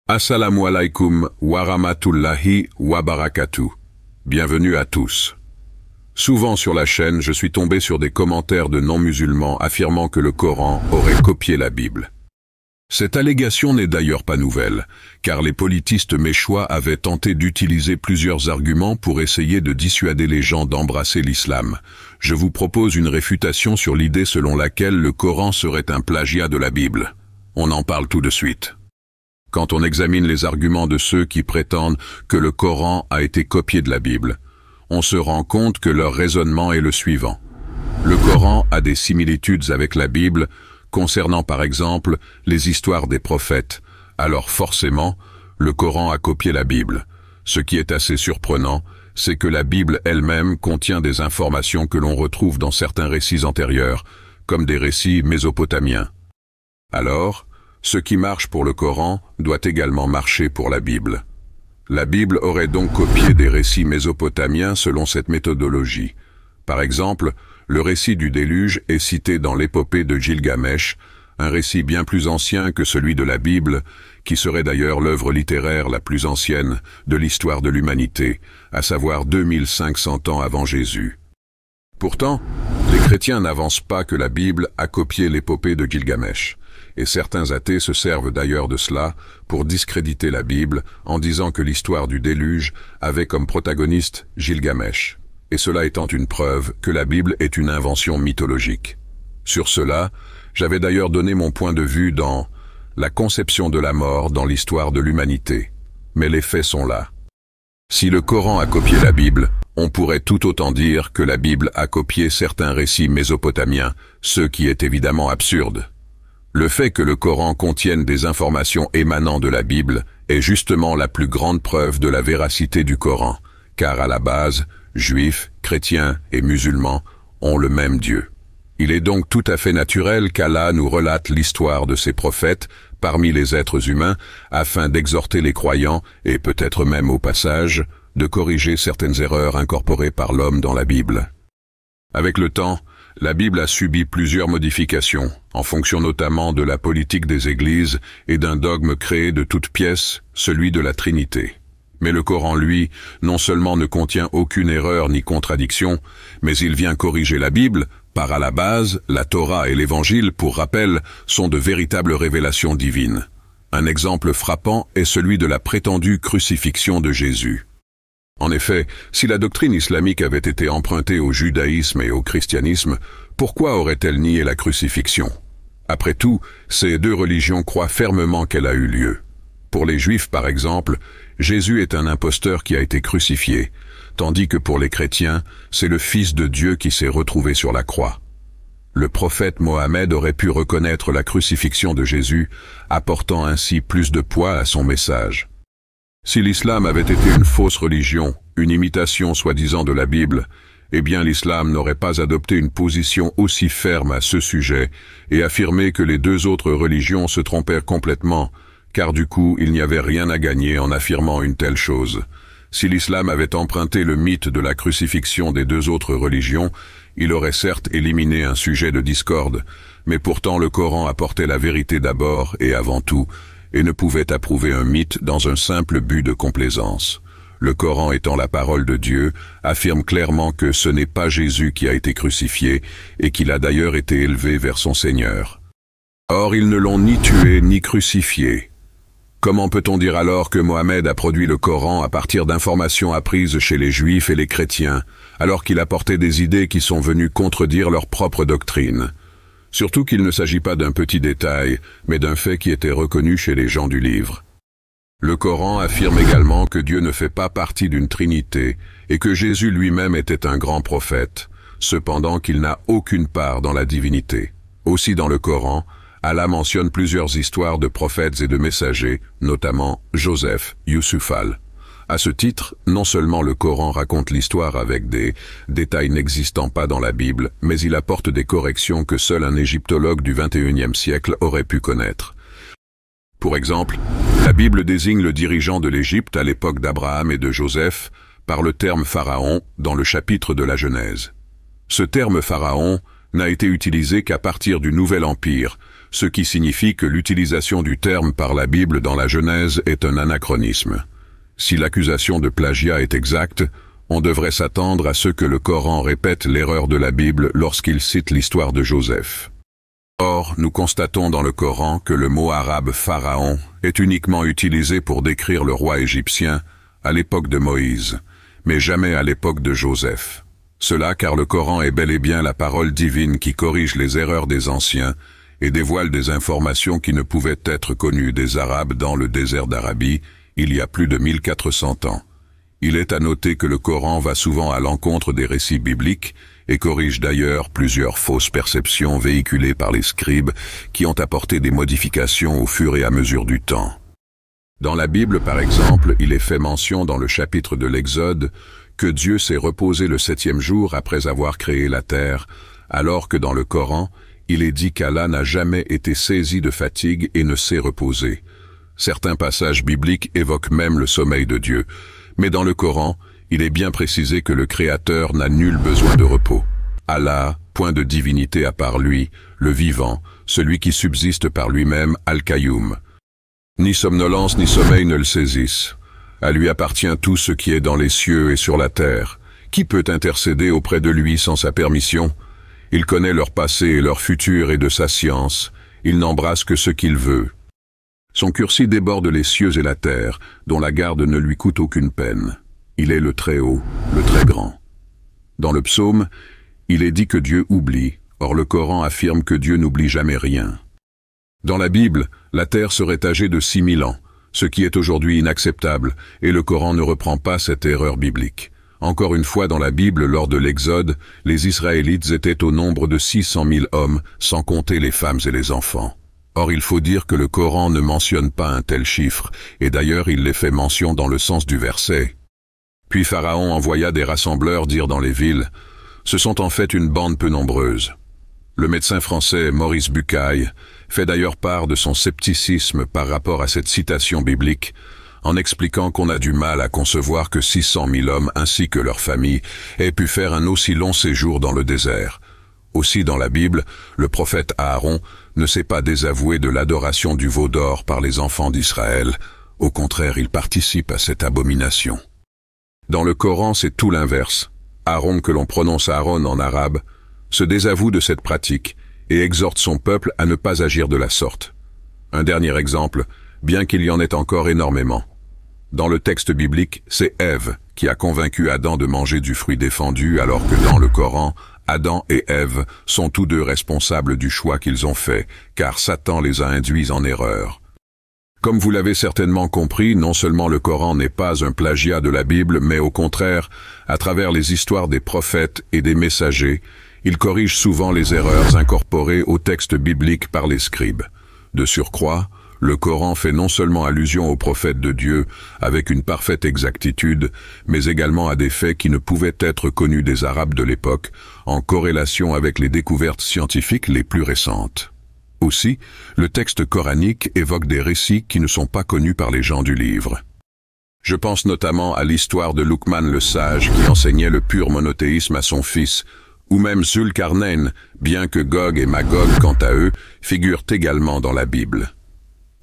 Assalamu alaikum wa rahmatullahi wa barakatuh. Bienvenue à tous. Souvent sur la chaîne, je suis tombé sur des commentaires de non-musulmans affirmant que le Coran aurait copié la Bible. Cette allégation n'est d'ailleurs pas nouvelle, car les politistes méchois avaient tenté d'utiliser plusieurs arguments pour essayer de dissuader les gens d'embrasser l'islam. Je vous propose une réfutation sur l'idée selon laquelle le Coran serait un plagiat de la Bible. On en parle tout de suite. Quand on examine les arguments de ceux qui prétendent que le Coran a été copié de la Bible, on se rend compte que leur raisonnement est le suivant. Le Coran a des similitudes avec la Bible concernant par exemple les histoires des prophètes, alors forcément, le Coran a copié la Bible. Ce qui est assez surprenant, c'est que la Bible elle-même contient des informations que l'on retrouve dans certains récits antérieurs, comme des récits mésopotamiens. Alors, ce qui marche pour le Coran doit également marcher pour la Bible. La Bible aurait donc copié des récits mésopotamiens selon cette méthodologie. Par exemple, le récit du déluge est cité dans l'épopée de Gilgamesh, un récit bien plus ancien que celui de la Bible, qui serait d'ailleurs l'œuvre littéraire la plus ancienne de l'histoire de l'humanité, à savoir 2500 ans avant Jésus. Pourtant, les chrétiens n'avancent pas que la Bible a copié l'épopée de Gilgamesh. Et certains athées se servent d'ailleurs de cela pour discréditer la Bible en disant que l'histoire du déluge avait comme protagoniste Gilgamesh, et cela étant une preuve que la Bible est une invention mythologique. Sur cela, j'avais d'ailleurs donné mon point de vue dans « La conception de la mort dans l'histoire de l'humanité », mais les faits sont là. Si le Coran a copié la Bible, on pourrait tout autant dire que la Bible a copié certains récits mésopotamiens, ce qui est évidemment absurde. Le fait que le Coran contienne des informations émanant de la Bible est justement la plus grande preuve de la véracité du Coran, car à la base, juifs, chrétiens et musulmans ont le même Dieu. Il est donc tout à fait naturel qu'Allah nous relate l'histoire de ses prophètes parmi les êtres humains afin d'exhorter les croyants et peut-être même au passage de corriger certaines erreurs incorporées par l'homme dans la Bible. Avec le temps, la Bible a subi plusieurs modifications, en fonction notamment de la politique des églises et d'un dogme créé de toutes pièces, celui de la Trinité. Mais le Coran, lui, non seulement ne contient aucune erreur ni contradiction, mais il vient corriger la Bible, par à la base, la Torah et l'Évangile, pour rappel, sont de véritables révélations divines. Un exemple frappant est celui de la prétendue crucifixion de Jésus. En effet, si la doctrine islamique avait été empruntée au judaïsme et au christianisme, pourquoi aurait-elle nié la crucifixion? Après tout, ces deux religions croient fermement qu'elle a eu lieu. Pour les juifs, par exemple, Jésus est un imposteur qui a été crucifié, tandis que pour les chrétiens, c'est le Fils de Dieu qui s'est retrouvé sur la croix. Le prophète Mohammed aurait pu reconnaître la crucifixion de Jésus, apportant ainsi plus de poids à son message. Si l'islam avait été une fausse religion, une imitation soi-disant de la Bible, eh bien l'islam n'aurait pas adopté une position aussi ferme à ce sujet et affirmé que les deux autres religions se trompèrent complètement, car du coup il n'y avait rien à gagner en affirmant une telle chose. Si l'islam avait emprunté le mythe de la crucifixion des deux autres religions, il aurait certes éliminé un sujet de discorde, mais pourtant le Coran apportait la vérité d'abord et avant tout, et ne pouvait approuver un mythe dans un simple but de complaisance. Le Coran étant la parole de Dieu, affirme clairement que ce n'est pas Jésus qui a été crucifié, et qu'il a d'ailleurs été élevé vers son Seigneur. Or ils ne l'ont ni tué ni crucifié. Comment peut-on dire alors que Mohammed a produit le Coran à partir d'informations apprises chez les Juifs et les chrétiens, alors qu'il apportait des idées qui sont venues contredire leur propre doctrine? Surtout qu'il ne s'agit pas d'un petit détail, mais d'un fait qui était reconnu chez les gens du livre. Le Coran affirme également que Dieu ne fait pas partie d'une trinité et que Jésus lui-même était un grand prophète, cependant qu'il n'a aucune part dans la divinité. Aussi dans le Coran, Allah mentionne plusieurs histoires de prophètes et de messagers, notamment Joseph, Youssoufal. À ce titre, non seulement le Coran raconte l'histoire avec des détails n'existant pas dans la Bible, mais il apporte des corrections que seul un égyptologue du XXIe siècle aurait pu connaître. Pour exemple, la Bible désigne le dirigeant de l'Égypte à l'époque d'Abraham et de Joseph par le terme pharaon dans le chapitre de la Genèse. Ce terme pharaon n'a été utilisé qu'à partir du Nouvel Empire, ce qui signifie que l'utilisation du terme par la Bible dans la Genèse est un anachronisme. Si l'accusation de plagiat est exacte, on devrait s'attendre à ce que le Coran répète l'erreur de la Bible lorsqu'il cite l'histoire de Joseph. Or, nous constatons dans le Coran que le mot arabe « pharaon » est uniquement utilisé pour décrire le roi égyptien à l'époque de Moïse, mais jamais à l'époque de Joseph. Cela car le Coran est bel et bien la parole divine qui corrige les erreurs des anciens et dévoile des informations qui ne pouvaient être connues des Arabes dans le désert d'Arabie il y a plus de 1400 ans. Il est à noter que le Coran va souvent à l'encontre des récits bibliques et corrige d'ailleurs plusieurs fausses perceptions véhiculées par les scribes qui ont apporté des modifications au fur et à mesure du temps. Dans la Bible, par exemple, il est fait mention dans le chapitre de l'Exode que Dieu s'est reposé le 7e jour après avoir créé la terre, alors que dans le Coran, il est dit qu'Allah n'a jamais été saisi de fatigue et ne s'est reposé. Certains passages bibliques évoquent même le sommeil de Dieu, mais dans le Coran, il est bien précisé que le Créateur n'a nul besoin de repos. Allah, point de divinité à part lui, le vivant, celui qui subsiste par lui-même, Al-Qayyum. Ni somnolence ni sommeil ne le saisissent. À lui appartient tout ce qui est dans les cieux et sur la terre. Qui peut intercéder auprès de lui sans sa permission? Il connaît leur passé et leur futur et de sa science. Il n'embrasse que ce qu'il veut. Son cursi déborde les cieux et la terre, dont la garde ne lui coûte aucune peine. Il est le Très-Haut, le Très-Grand. Dans le psaume, il est dit que Dieu oublie, or le Coran affirme que Dieu n'oublie jamais rien. Dans la Bible, la terre serait âgée de 6000 ans, ce qui est aujourd'hui inacceptable, et le Coran ne reprend pas cette erreur biblique. Encore une fois dans la Bible, lors de l'Exode, les Israélites étaient au nombre de 600 000 hommes, sans compter les femmes et les enfants. Or il faut dire que le Coran ne mentionne pas un tel chiffre, et d'ailleurs il les fait mention dans le sens du verset. Puis Pharaon envoya des rassembleurs dire dans les villes, « Ce sont en fait une bande peu nombreuse ». Le médecin français Maurice Bucaille fait d'ailleurs part de son scepticisme par rapport à cette citation biblique, en expliquant qu'on a du mal à concevoir que 600 000 hommes ainsi que leurs familles aient pu faire un aussi long séjour dans le désert. Aussi dans la Bible, le prophète Aaron ne s'est pas désavoué de l'adoration du veau d'or par les enfants d'Israël, au contraire il participe à cette abomination. Dans le Coran, c'est tout l'inverse. Aaron, que l'on prononce Aaron en arabe, se désavoue de cette pratique et exhorte son peuple à ne pas agir de la sorte. Un dernier exemple, bien qu'il y en ait encore énormément. Dans le texte biblique, c'est Ève qui a convaincu Adam de manger du fruit défendu, alors que dans le Coran, Adam et Ève sont tous deux responsables du choix qu'ils ont fait, car Satan les a induits en erreur. Comme vous l'avez certainement compris, non seulement le Coran n'est pas un plagiat de la Bible, mais au contraire, à travers les histoires des prophètes et des messagers, il corrige souvent les erreurs incorporées au texte biblique par les scribes. De surcroît, le Coran fait non seulement allusion aux prophètes de Dieu avec une parfaite exactitude, mais également à des faits qui ne pouvaient être connus des Arabes de l'époque, en corrélation avec les découvertes scientifiques les plus récentes. Aussi, le texte coranique évoque des récits qui ne sont pas connus par les gens du livre. Je pense notamment à l'histoire de Luqman le sage qui enseignait le pur monothéisme à son fils, ou même Zulkarnain, bien que Gog et Magog, quant à eux, figurent également dans la Bible.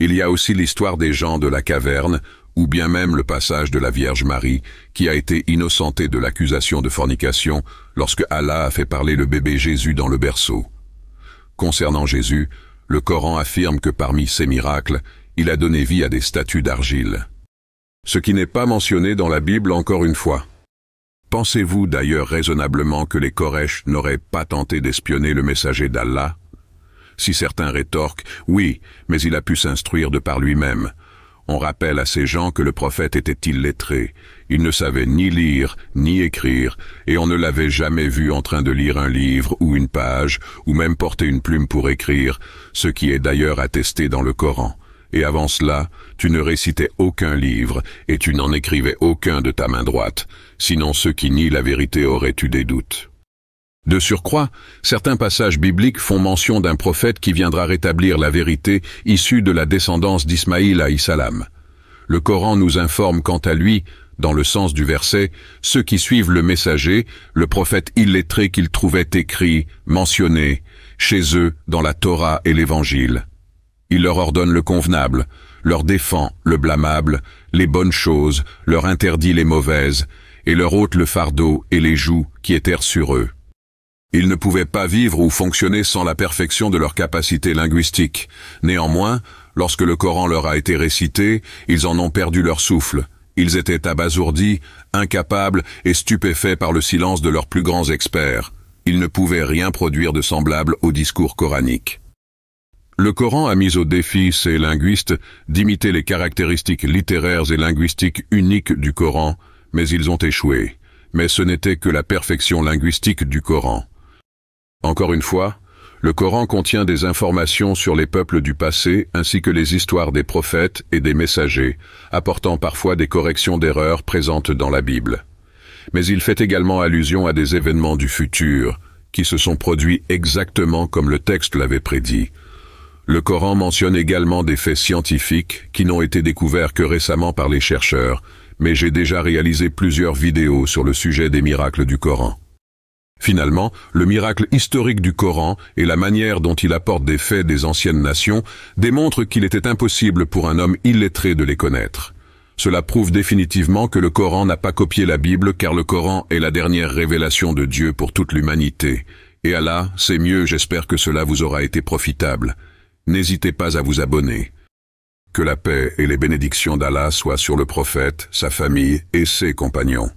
Il y a aussi l'histoire des gens de la caverne, ou bien même le passage de la Vierge Marie, qui a été innocentée de l'accusation de fornication lorsque Allah a fait parler le bébé Jésus dans le berceau. Concernant Jésus, le Coran affirme que parmi ses miracles, il a donné vie à des statues d'argile. Ce qui n'est pas mentionné dans la Bible encore une fois. Pensez-vous d'ailleurs raisonnablement que les Quraysh n'auraient pas tenté d'espionner le messager d'Allah? Si certains rétorquent, oui, mais il a pu s'instruire de par lui-même. On rappelle à ces gens que le prophète était illettré. Il ne savait ni lire, ni écrire, et on ne l'avait jamais vu en train de lire un livre ou une page, ou même porter une plume pour écrire, ce qui est d'ailleurs attesté dans le Coran. Et avant cela, tu ne récitais aucun livre, et tu n'en écrivais aucun de ta main droite, sinon ceux qui nient la vérité auraient eu des doutes. De surcroît, certains passages bibliques font mention d'un prophète qui viendra rétablir la vérité issue de la descendance d'Ismaïl alayhi salam. Le Coran nous informe quant à lui, dans le sens du verset, ceux qui suivent le messager, le prophète illettré qu'il trouvait écrit, mentionné, chez eux, dans la Torah et l'Évangile. Il leur ordonne le convenable, leur défend le blâmable, les bonnes choses, leur interdit les mauvaises, et leur ôte le fardeau et les jougs qui étèrent sur eux. Ils ne pouvaient pas vivre ou fonctionner sans la perfection de leurs capacités linguistiques. Néanmoins, lorsque le Coran leur a été récité, ils en ont perdu leur souffle. Ils étaient abasourdis, incapables et stupéfaits par le silence de leurs plus grands experts. Ils ne pouvaient rien produire de semblable au discours coranique. Le Coran a mis au défi ces linguistes d'imiter les caractéristiques littéraires et linguistiques uniques du Coran, mais ils ont échoué. Mais ce n'était que la perfection linguistique du Coran. Encore une fois, le Coran contient des informations sur les peuples du passé ainsi que les histoires des prophètes et des messagers, apportant parfois des corrections d'erreurs présentes dans la Bible. Mais il fait également allusion à des événements du futur, qui se sont produits exactement comme le texte l'avait prédit. Le Coran mentionne également des faits scientifiques qui n'ont été découverts que récemment par les chercheurs, mais j'ai déjà réalisé plusieurs vidéos sur le sujet des miracles du Coran. Finalement, le miracle historique du Coran et la manière dont il apporte des faits des anciennes nations démontrent qu'il était impossible pour un homme illettré de les connaître. Cela prouve définitivement que le Coran n'a pas copié la Bible car le Coran est la dernière révélation de Dieu pour toute l'humanité. Et Allah, c'est mieux, j'espère que cela vous aura été profitable. N'hésitez pas à vous abonner. Que la paix et les bénédictions d'Allah soient sur le prophète, sa famille et ses compagnons.